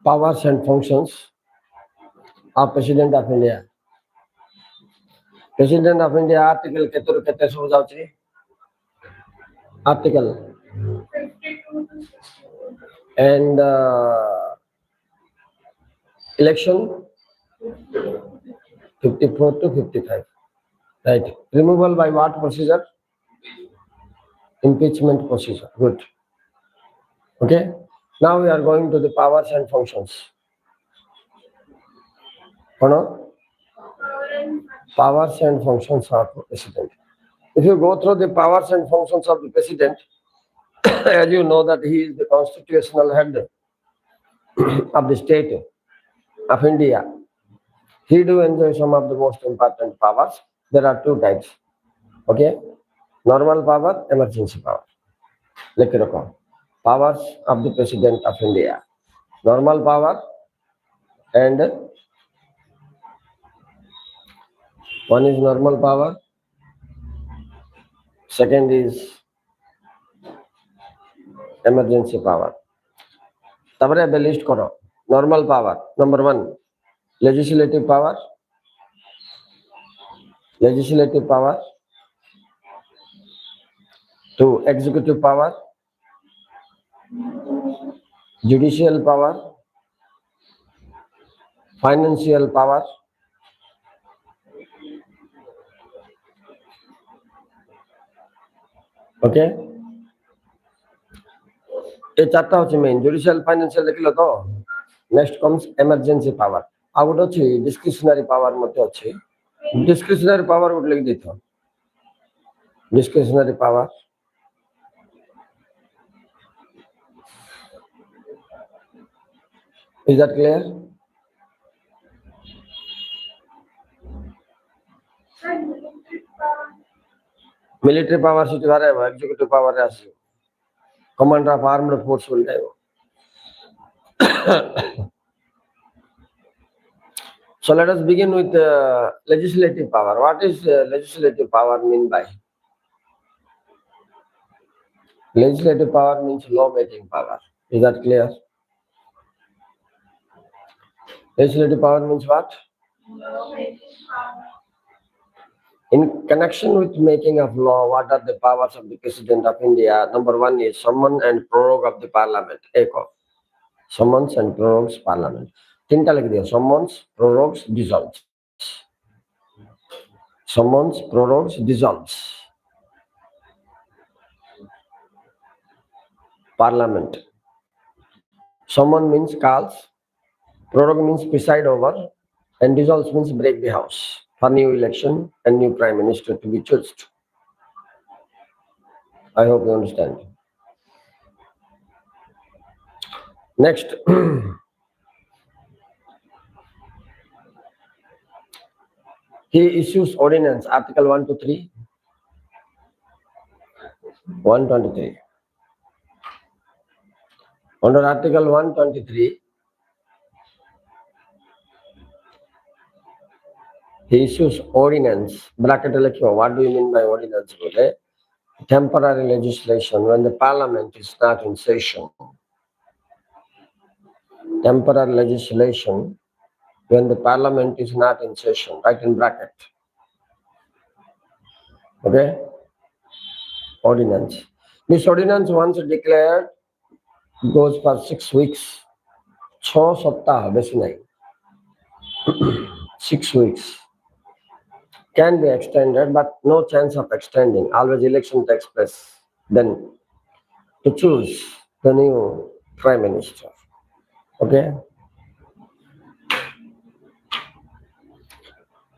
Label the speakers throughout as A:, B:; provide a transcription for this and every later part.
A: powers and functions of President of India. President of India article ketur kete सब जाउछि article and election 54 to 55, right? Removal by what procedure? Impeachment procedure. Good. Okay. Now we are going to the powers and functions. Powers and functions of the president. If you go through the powers and functions of the president, as you know that he is the constitutional head of the state of India. He do enjoy some of the most important powers. There are two types. Okay, normal power, emergency power. Like powers of the president of India. Normal power and one is normal power. Second is emergency power. তারপরে the list করো. Normal power. Number 1, legislative power. Legislative power. 2, executive power. Judicial power. Financial power. Okay. ये चारटा होचे main judicial financial देखिलो तो next comes emergency power आ good अछि discretionary power मते अछि discretionary power good लिख देतो discretionary power is that clear? Military power से बारे है executive power है आसी commander of armed force will die. So let us begin with legislative power. What is legislative power mean by? Legislative power means law making power. Is that clear? Legislative power means what? In connection with making of law, what are the powers of the President of India? Number 1 is summon and prorogue of the Parliament. Eko. Summons and prorogues Parliament. Tinta likh diya. Summons, prorogues, dissolves. Summons, prorogues, dissolves. Parliament. Summon means calls. Prorogue means preside over. And dissolves means break the house. For new election and new prime minister to be chosen. I hope you understand. Next, he issues ordinance, Article 1 to 3, 123. Under Article 123, he issues ordinance. Bracket likhiyo. What do you mean by ordinance? Temporary legislation when the Parliament is not in session. Temporary legislation when the Parliament is not in session. Right in bracket. Okay? Ordinance. This ordinance once declared goes for 6 weeks. 6 saptah, basi nahi. 6 weeks. Can be extended, but no chance of extending. Always election takes place. Then to choose the new prime minister. Okay?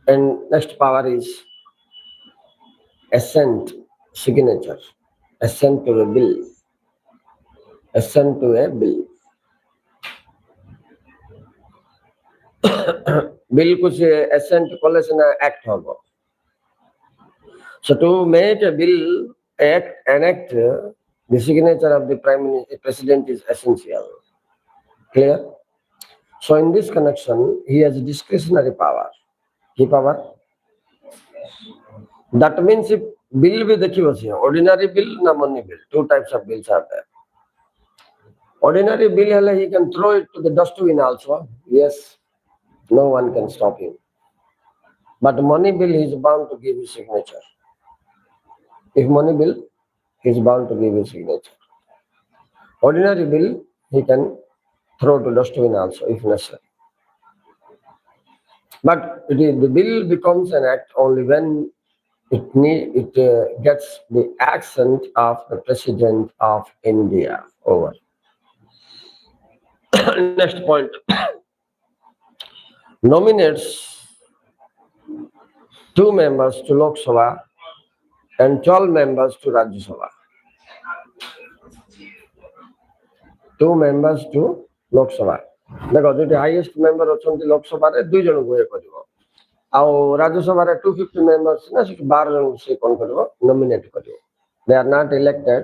A: And next power is assent, signature. Assent to a bill. Assent to a bill. Bill कुछ assent college ना act होगा. So to make a bill enact, the signature of the president is essential. Clear? So in this connection, he has discretionary power. Key power? That means if bill भी देखी बसी है, ordinary bill ना money bill. 2 types of bills are there. Ordinary bill hele he can throw it to the dustbin also. Yes, no one can stop him. But money bill he is bound to give his signature. If money bill, he is bound to give his signature. Ordinary bill he can throw to dustbin also if necessary. But the bill becomes an act only when it gets the accent of the President of India. Over. Next point. Nominates 2 members to Lok Sabha and 12 members to Rajya Sabha. 2 members to Lok Sabha. ଦେଖ ଯୋଉଠି highest member ଅଛନ୍ତି ଲୋକସଭାରେ 2 ଜଣଙ୍କୁ ଇଏ କରିବ ଆଉ ରାଜ୍ୟସଭାରେ 250 members ନା ସେଠି 12 ଜଣଙ୍କୁ ସେ କ'ଣ କରିବ ନୋମିନେଟ୍ କରିବ. They are not elected,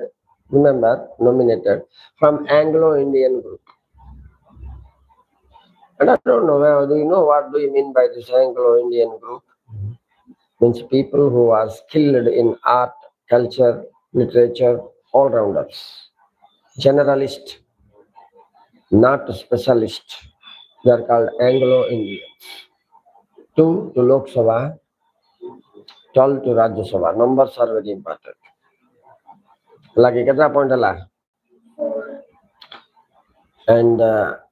A: remember, nominated from Anglo-Indian group. And I don't know, do you know what do you mean by this Anglo-Indian group? Means people who are skilled in art, culture, literature, all-rounders, generalist, not specialist. They are called Anglo-Indians. 2 to Lok Sabha, 12 to Rajya Sabha. Numbers are very important. Lagi kata point ala. And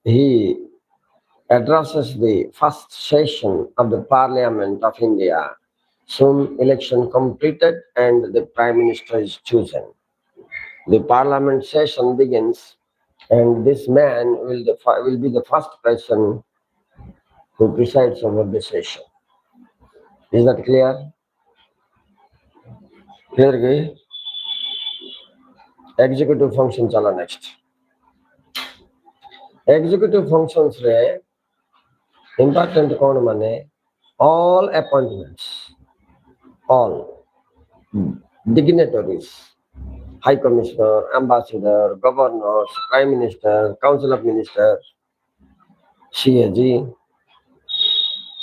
A: he addresses the first session of the Parliament of India. Soon election completed and the Prime Minister is chosen. The Parliament session begins and this man will be the first person who presides over the session. Is that clear? Clear gay? Executive function chala next. Executive functions re important कौन माने all appointments, all dignitaries, High Commissioner, Ambassador, Governors, Prime Minister, Council of Ministers, CAG,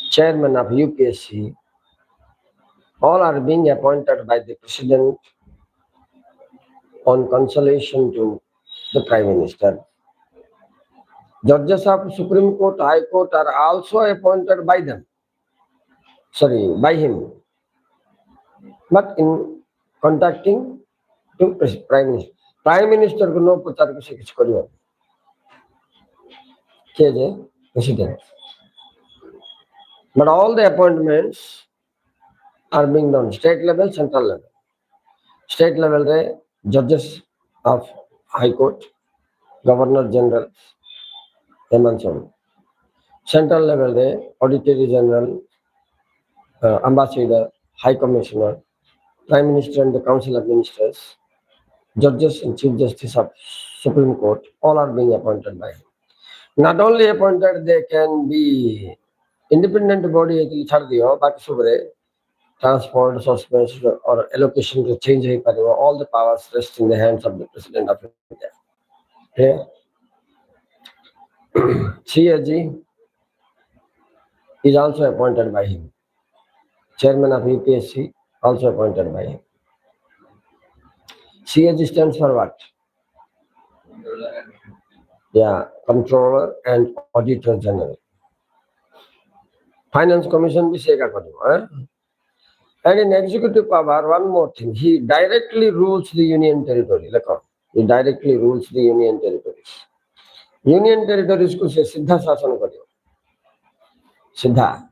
A: Chairman of UPSC, all are being appointed by the President on consultation to the Prime Minister. Judges of Supreme Court, High Court are also appointed by them. By him. But in contacting to Prime Minister. Prime Minister को no पचार किसी किसी करियो. क्या जे President. But all the appointments are being done state level, central level. State level re judges of High Court, Governor General, Central level re Auditor General, Ambassador, High Commissioner, Prime Minister and the Council of Ministers, Judges and Chief Justice of Supreme Court, all are being appointed by him. Not only appointed, they can be independent body but transport, suspension or allocation to change all the powers rest in the hands of the President of India. Here, CAG is also appointed by him. Chairman of UPSC also appointed by him. CAG stands for what? Yeah, Controller and Auditor General. Finance Commission भी सेगा करूँ, and in executive power, one more thing, he directly rules the union territory. He directly rules the union territories. Union territories को से सीधा शासन करियो, सीधा.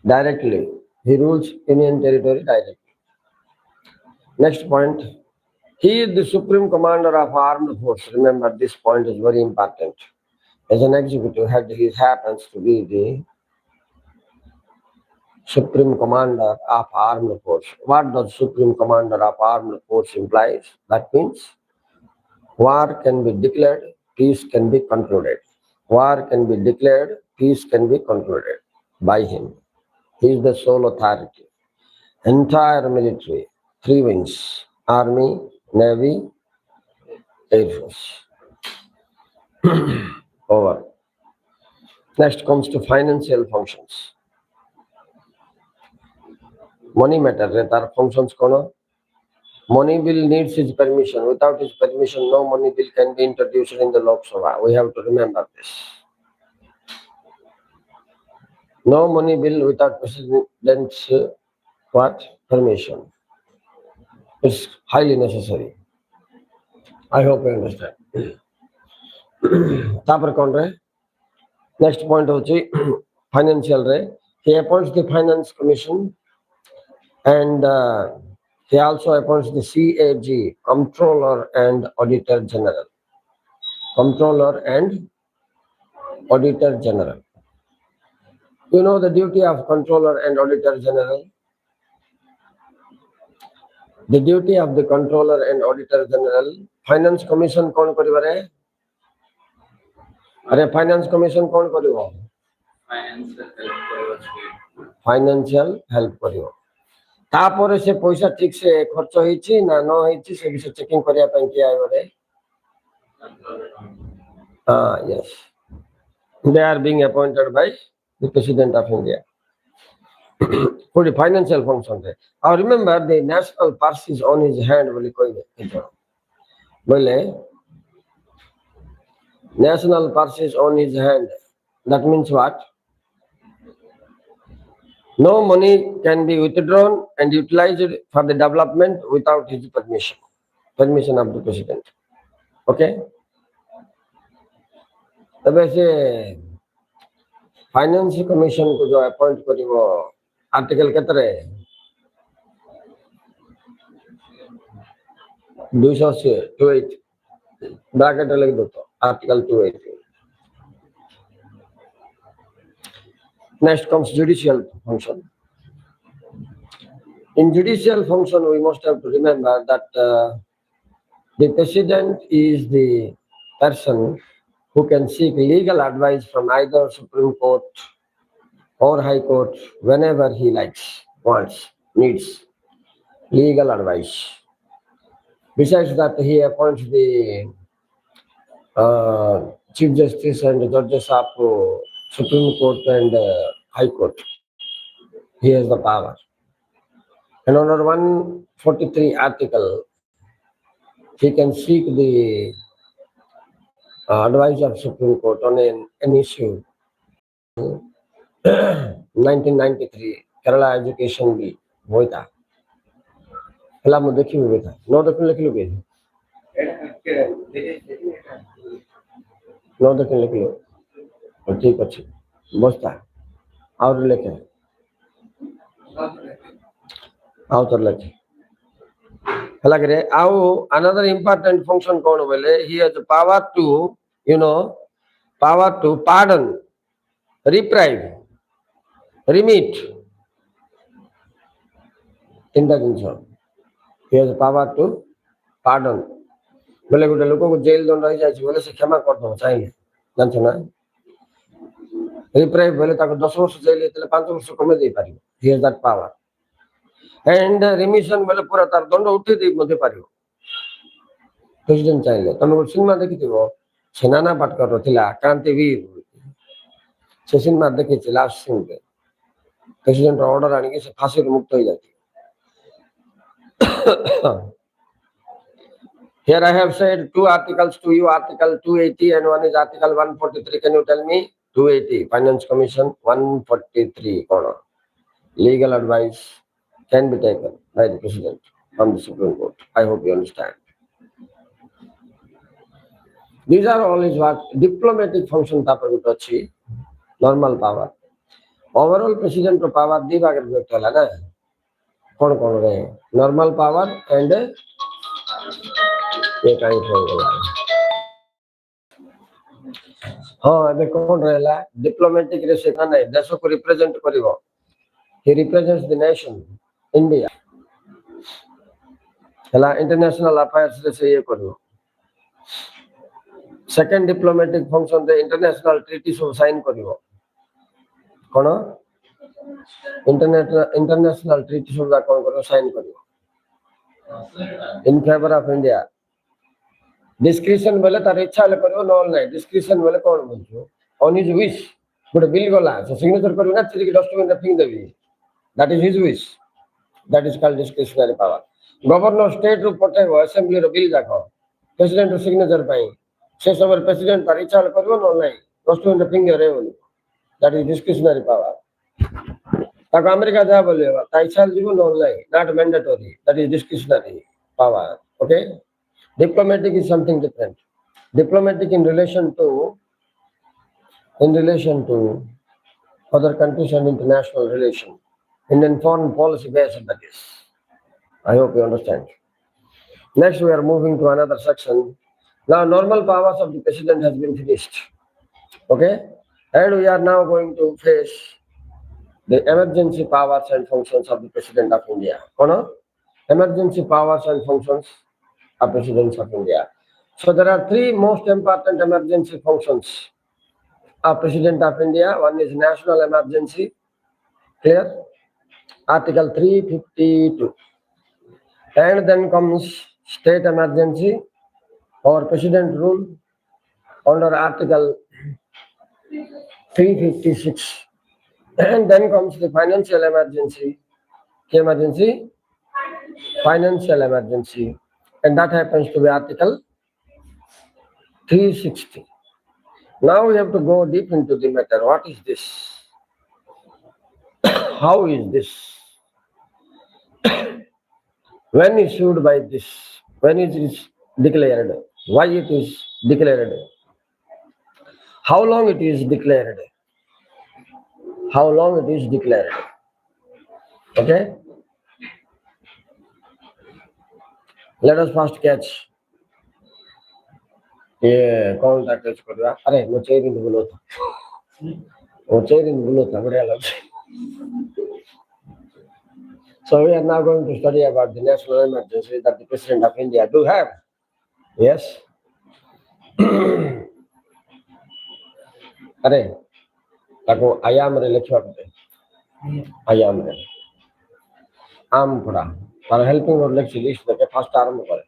A: Directly, he rules union territory directly. Next point, he is the supreme commander of armed force. Remember, this point is very important. As an executive head, he happens to be the supreme commander of armed force. What does supreme commander of armed force implies? That means war can be declared, peace can be concluded. War can be declared, peace can be concluded by him. He is the sole authority. Entire military, 3 wings, Army, Navy, Air Force. Over. Next comes to financial functions. Money matter, there are functions kono. Money bill needs his permission. Without his permission, no money bill can be introduced in the Lok Sabha. We have to remember this. No money bill without president's what? Permission. It's highly necessary. I hope you understand. Next point financial ray. He appoints the finance commission and he also appoints the CAG, Comptroller and Auditor General. Comptroller and Auditor General. You know the duty of Comptroller and Auditor General? The duty of the Comptroller and Auditor General. Finance Commission कौन करिवरे? अरे Finance Commission कौन करिवो? Financial help करिवो. तापर से पैसा ठीक से खर्च होइछि ना न होइछि से विषय चेकिंग करिया ପାଇଁ किया आइबरे? Yes. They are being appointed by the President of India. For the financial function. Now remember the national purse is on his hand. National purse is on his hand. That means what? No money can be withdrawn and utilized for the development without his permission. Permission of the President. Okay? तब ऐसे finance commission को जो appoint करी वो article केतरे 200 से 280 bracket लिख दो तो article 280. Next comes judicial function. In judicial function, we must have to remember that the President is the person who can seek legal advice from either Supreme Court or High Court whenever he likes, wants, needs legal advice. Besides that, he appoints the Chief Justice and the judges of Supreme Court and High Court. He has the power. And under 143 article, he can seek the advice of Supreme Court on an issue. 1993 Kerala Education Bill होता है मैं देखी हुई था 9 दिन लिख लोगे 9 दिन लिख लो और ठीक अच्छी बसता और लेके आओ तो लेके हला करे आओ another important function कौन बोले he has the power to pardon, reprieve, remit in the instance. He has the power to pardon. बोले गुटे लोगों को जेल दंड रही जाए बोले से क्षमा कर दो चाहिए जानते ना रिप्राइव बोले ताको 10 वर्ष जेल लेते 5 वर्ष कमे दे पारियो. He has that power. And remission बोले पूरा तार दंड उठे दे मधे पारियो प्रेसिडेंट चाहिए. तमे वो सिनेमा देखिथिबो सेनाना पाटकर रथिला क्रांतिवीर से सिनेमा देखिछि लास्ट सीन पे प्रेसिडेंट ऑर्डर आनी के से फांसी मुक्त हो जाती. Here I have said 2 articles to you, article 280 and one is article 143. Can you tell me? 280 Finance Commission, 143 corner. Legal advice can be taken by the President from the Supreme Court. I hope you understand. These are all his what diplomatic function tapagutochi, normal power. Overall President to power di bagar betala na. कौन कौन रहे normal power and ये काई होगा. हाँ अबे कौन रहेला डिप्लोमेटिक रेसेका नहीं देशों को रिप्रेजेंट करिवो. he represents the nation India हला इंटरनेशनल अफेयर्स से ये करिवो. Second diplomatic function the international treaty सब साइन करिवो. कौन international treaty सब कौन करो साइन करियो in favour of India. Discretion बोले तार इच्छा ले करियो नॉल नहीं. डिस्क्रिशन बोले कौन बोलछो on his wish good will गला से सिग्नेचर करियो ना चिरी के डस्टबिन रे फेंक देबी. That is his wish. That is called discretionary power. Governor state रू पठेबो असेंबली रो बिल जाक प्रेसिडेंट रो सिग्नेचर पाई से समय प्रेसिडेंट पर इच्छा करबो न नहीं जस्ट इन द फिंगर है बोली दैट इज डिस्क्रिशनरी पावर ताको अमेरिका जा बोले ता इच्छा जीवो न नहीं not mandatory that is discretionary power okay diplomatic is something different diplomatic in relation to other countries and international relation Indian foreign policy based on this I hope you understand. Next, we are moving to another section. Now, normal powers of the president has been finished. Okay? And we are now going to face the emergency powers and functions of the President of India. Kono? Emergency powers and functions of President of India. So, there are three most important emergency functions of President of India. One is national emergency. Clear? Article 352. And then comes state emergency or president rule under article 356 and then comes the financial emergency financial emergency and that happens to be article 360. Now we have to go deep into the matter. What is this? How is this? When issued by this? When it is declared? Why it is declared? How long it is declared? How long it is declared? Okay? Let us first catch. ये कौन सा catch कर रहा? अरे वो chair in बोलो था. वो चेयर इन बोलो था बढ़िया लग. So we are now going to study about the national emergency that the President of India do have. Yes. अरे ताको आयाम रे लिखवा दे. आयाम रे. आम पड़ा. तार हेल्पिंग और लेक्चर लिस्ट देके फर्स्ट आरंभ करे.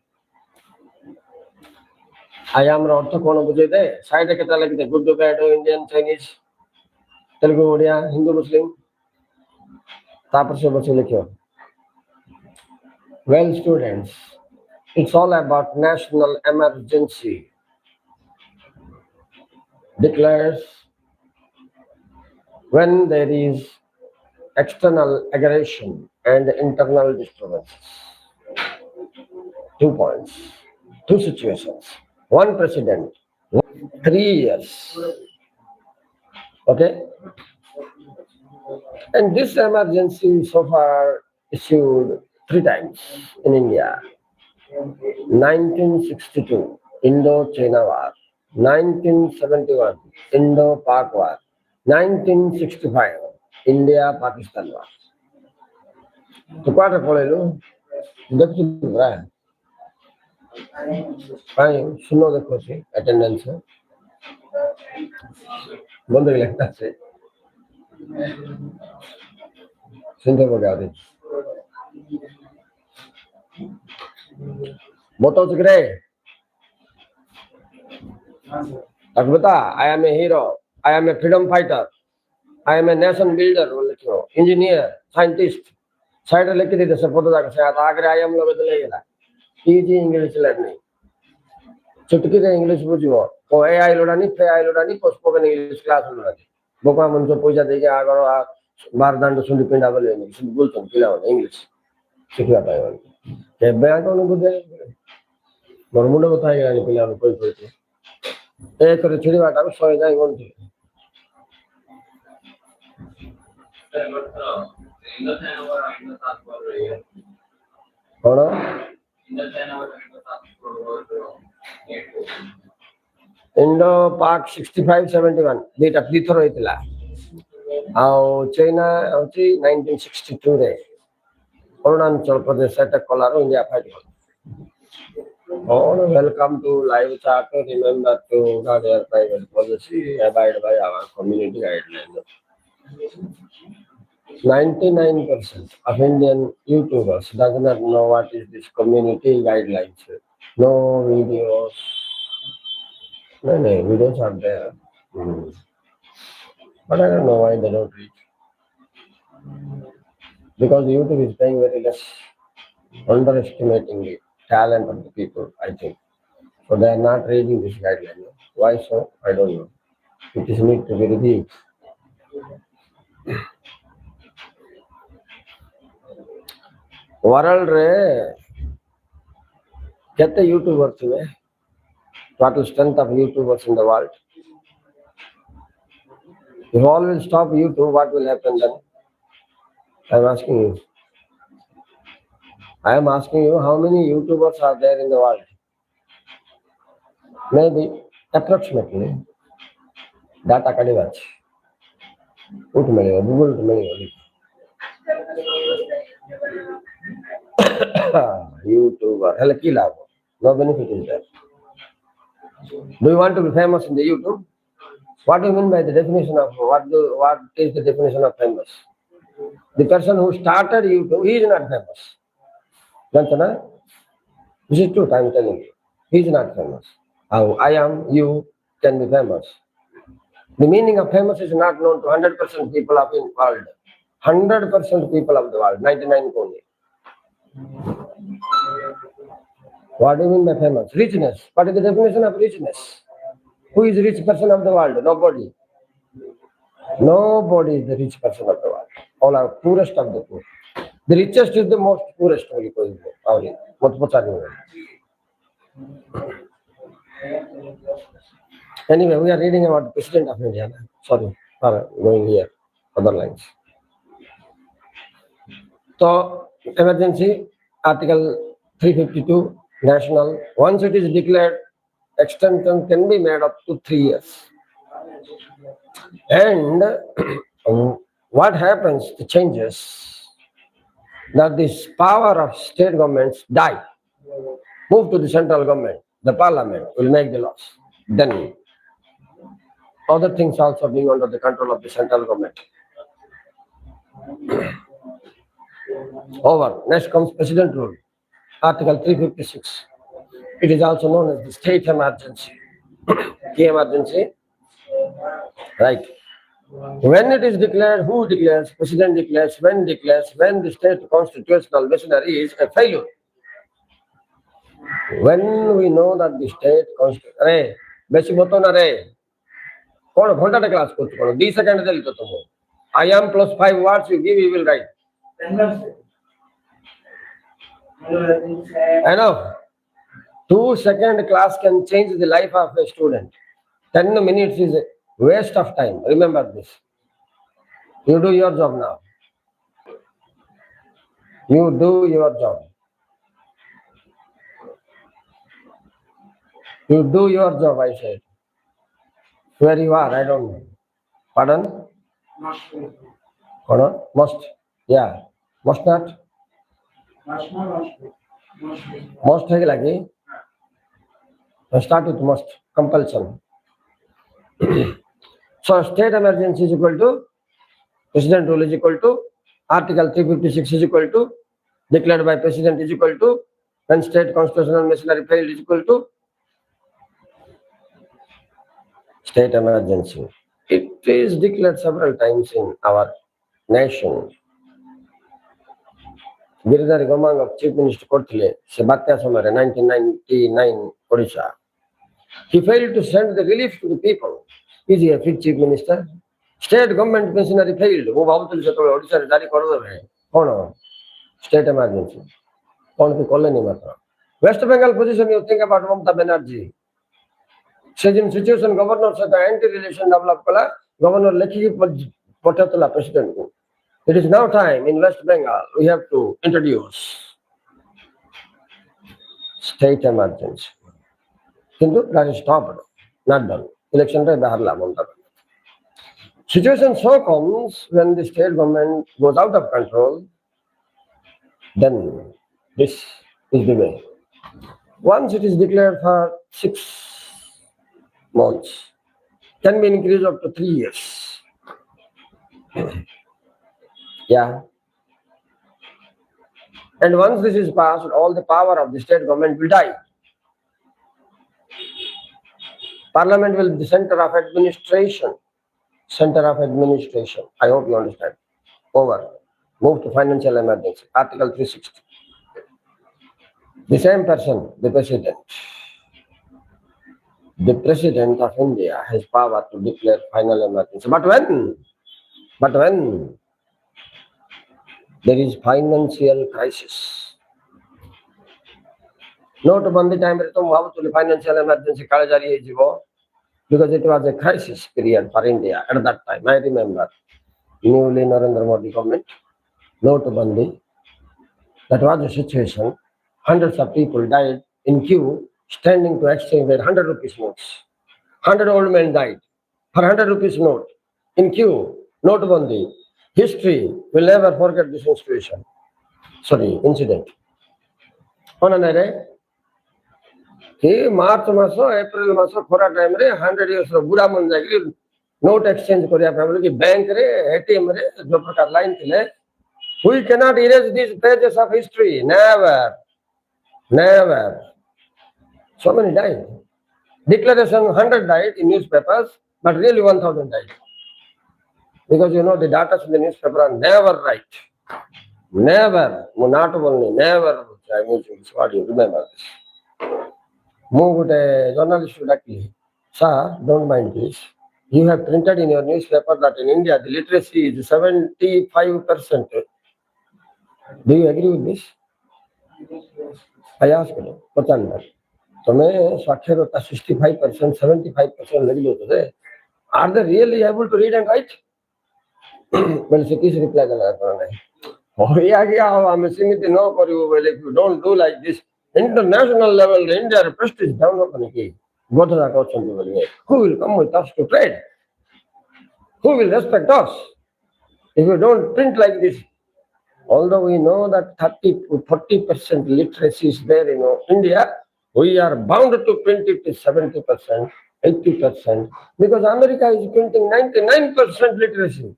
A: आयाम रे अर्थ कोन बुझे दे. साइड केटा लिख दे. Good bad Indian Chinese Telugu Odia Hindu Muslim. तापर से बच्चे लिखो. Well, students, it's all about national emergency. Declares when there is external aggression and internal disturbances. 2 points, 2 situations, 1 president, 3 years. Okay? And this emergency so far issued 3 times in India. 1962, Indo-China War. 1971, Indo-Pak War. 1965, India-Pakistan War. तो क्या बोले लो? देखिए रहा है. भाई सुनो देखो सी attendance है. बंद ही लगता है. सुनते हो क्या आदि? Motto Gray. Akbata, I am a hero. I am a freedom fighter. I am a nation builder. Engineer, scientist. Side of the support of the I am Lovetala. Easy English learning. Chutki the English Bujo. Oh, I Lodani, spoken English class. Boka Munzo Puja de Agora, Bardan to Sundipinda Bulton, English. Secure. Bag on good day. Bermuda बताएगा नहीं पिला कोई कोई एक तो छिड़ी बात अब सोए जाएंगे उनकी कौन इंडो पाक 65-71 डेट अपनी थोड़ा इतला और चाइना होती 1962 रे Arunachal Pradesh attack Kolaro India fight. Oh, welcome to live chat. Remember to guard your private policy, abide by our community guidelines. 99% of Indian YouTubers does not know what is this community guidelines. No videos. No, videos are there. But I don't know why they don't reach. Because YouTube is paying very less. underestimating the talent of the people, I think. So they are not reading this guideline. Why so? I don't know. It is need to be reviewed. World re kete YouTubers ive. Total strength of YouTubers in the world. If all will stop YouTube, what will happen then? I am asking you. I am asking you, how many YouTubers are there in the world? Maybe approximately. Data kadeva ଅଛି. କୋଉଠୁ ମିଳିବ? ଗୁଗଲରୁ ମିଳିବ। YouTuber ହେଲେ କି ଲାଭ? No benefit is there. Do you want to be famous in the YouTube? What do you mean by the definition of what is the definition of famous? The person who started YouTube, he is not famous. Jantana? This is truth, I am telling you. He is not famous. How I am, you can be famous. The meaning of famous is not known to 100% people of the world. 100% people of the world, 99 only. What do you mean by famous? Richness. What is the definition of richness? Who is the rich person of the world? Nobody. Nobody is the rich person of the world. All are poorest of the poor. The richest is the most poorest. Anyway, we are reading about the President of India. Sorry for going here, other lines. So, emergency, Article 352, national. Once it is declared, extension can be made up to 3 years. And what happens, the changes, that this power of state governments die, move to the central government, the parliament will make the laws. Then other things also being under the control of the central government. Over. Next comes president rule. Article 356. It is also known as the state emergency. Key emergency. Right. When it is declared, who declares? President declares, when the state constitutional machinery is a failure. When we know that the state constitution, ବେଶୀ ବତ ନା ରେ କଣ ଘଣ୍ଟାଟେ class କରୁଛୁ କଣ 2 second ଦେଲି ତ ତୁମକୁ I am plus 5 words you give, you will write. Enough. 2-second class can change the life of a student. 10 minutes is a waste of time. Remember this. You do your job now. You do your job. You do your job, I said. Where you are, I don't know. Pardon? Must. Yeah. Must not? Must है लगे. Start with must. Compulsion. So state emergency is equal to president rule is equal to Article 356 is equal to declared by president is equal to when state constitutional machinery failed is equal to state emergency. It is declared several times in our nation. Giridhar Gomang of Chief Minister Korthile, Sebatya Samare, 1999, Odisha. He failed to send the relief to the people. Is he a fit Chief Minister? State government machinery failed. वो भावुतल से तो ओडिशा रे जारी कर दे कौन state emergency कौन की कॉले नहीं मात्र West Bengal position you think about Mamata Banerjee. से जिन सिचुएशन गवर्नर से एंटी रिलेशन डेवलप कला गवर्नर लेखी पठतला प्रेसिडेंट को. It is now time in West Bengal we have to introduce state emergency. Hindu that is stopped, not done. Election day bahar la Mamata. Situation so comes when the state government goes out of control, then this is the way. Once it is declared for 6 months, can be increased up to 3 years. Yeah. And once this is passed, all the power of the state government will die. Parliament will be the center of administration. Center of administration. I hope you understand. Over. Move to financial emergency. Article 360. The same person, the president. The president of India has power to declare final emergency. But when there is financial crisis, notabandi time re tum bhabutuli financial emergency kale jari hejibo, because it was a crisis period for India at that time. I remember newly Narendra Modi government, notabandi, that was the situation. Hundreds of people died in queue, standing to exchange their 100 rupees notes. 100 old men died for 100 rupees note in queue. Notabandi, history will never forget this situation. Sorry, incident. March मास April मास खरा time रे 100 years बुढ़ा मन जाकि note exchange करिया family की bank रे एटीएम रे जो प्रकार लाइन थिले we cannot erase these pages of history, never. So many died. Declaration 100 died in newspapers, but really 1000 died, because the data in the newspaper are never right, never, not only never. I'm using this word, you remember this. Move with a journalist directly. Sir, don't mind this. You have printed in your newspaper that in India the literacy is 75%. Do you agree with this? I asked him. तुम्हें साक्षरता 65%, 75% लगी होते थे. Are they really able to read and write? मैंने से किस reply करना है? हो या क्या हो? हमें सीमित न करो. Well, if you don't do like this, international level, India prestige down होने की गोधरा क्वेश्चन भी बोलेंगे. Who will come with us to trade? Who will respect us if you don't print like this? Although we know that 30 to 40% literacy is there in India, we are bound to print it to 70%, 80%, because America is printing 99% literacy,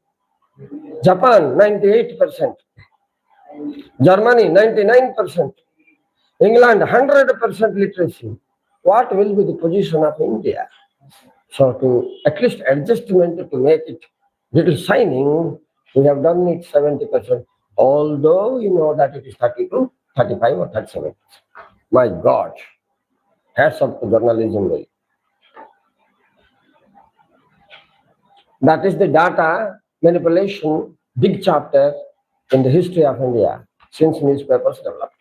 A: Japan 98%, Germany 99%, England 100% literacy. What will be the position of India? So to at least adjustment to make it little shining, we have done it 70%, although you know that it is 32, 35 or 37%. My God, hats off to journalism. That is the data manipulation, big chapter in the history of India since newspapers developed.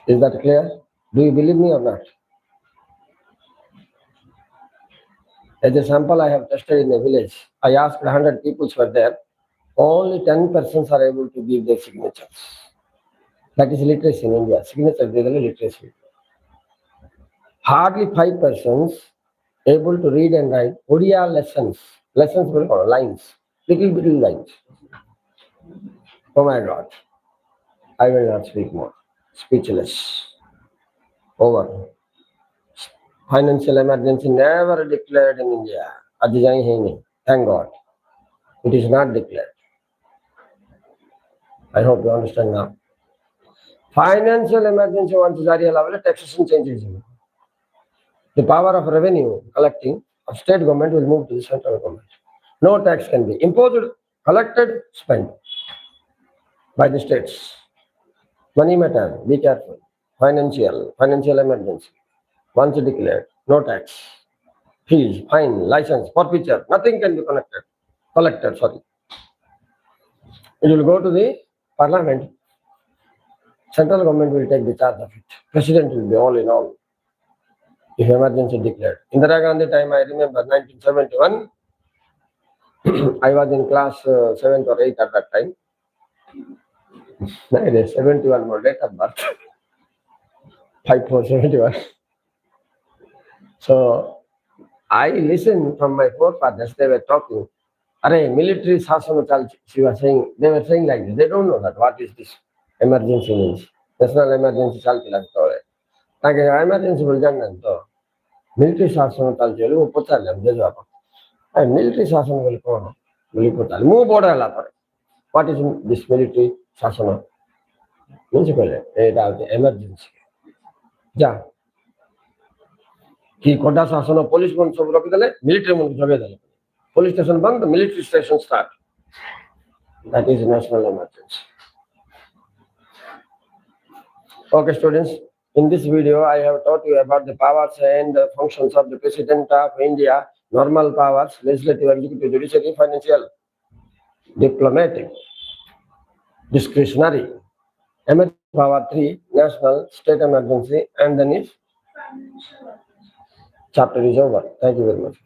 A: Is that clear? Do you believe me or not? As a sample, I have tested in a village. I asked 100 people were there. Only 10 persons are able to give their signatures. That is literacy in India. Signature is literacy. Hardly 5 persons able to read and write Odia lessons. Lessons will call lines. Little lines. Oh my God. I will not speak more. Speechless. Over. Financial emergency never declared in India. Thank God. It is not declared. I hope you understand now. Financial emergency once jari level taxation changes. The power of revenue collecting of state government will move to the central government. No tax can be imposed, collected, spent by the states. Money matter, be careful. Financial emergency. Once declared, no tax, fees, fine, license, forfeiture, nothing can be collected. It will go to the parliament. Central government will take the charge of it. President will be all in all if emergency declared. Indira Gandhi time, I remember 1971. I was in class 7th or 8th at that time. 71 more date of birth. 5471. So I listened from my forefathers, they were talking. Military sasana, she was saying, they were saying like this. They don't know that what is this emergency means. National emergency chalti lagta hai. Emergency will janna to military sasana chalti wo pachale hum jawab. Military sasana will kono will pachale mu boda la pare. What is this military sasana? Means emergency. Ja. कि कोटा शासन police मन सब रखी देले military मन जगे देले police station बंद military station start that is national emergency Okay, students, in this video, I have taught you about the powers and functions of the President of India, normal powers, legislative, executive, judiciary, financial, diplomatic, discretionary, emergency power 3, national, state emergency, and then is chapter is over. Thank you very much.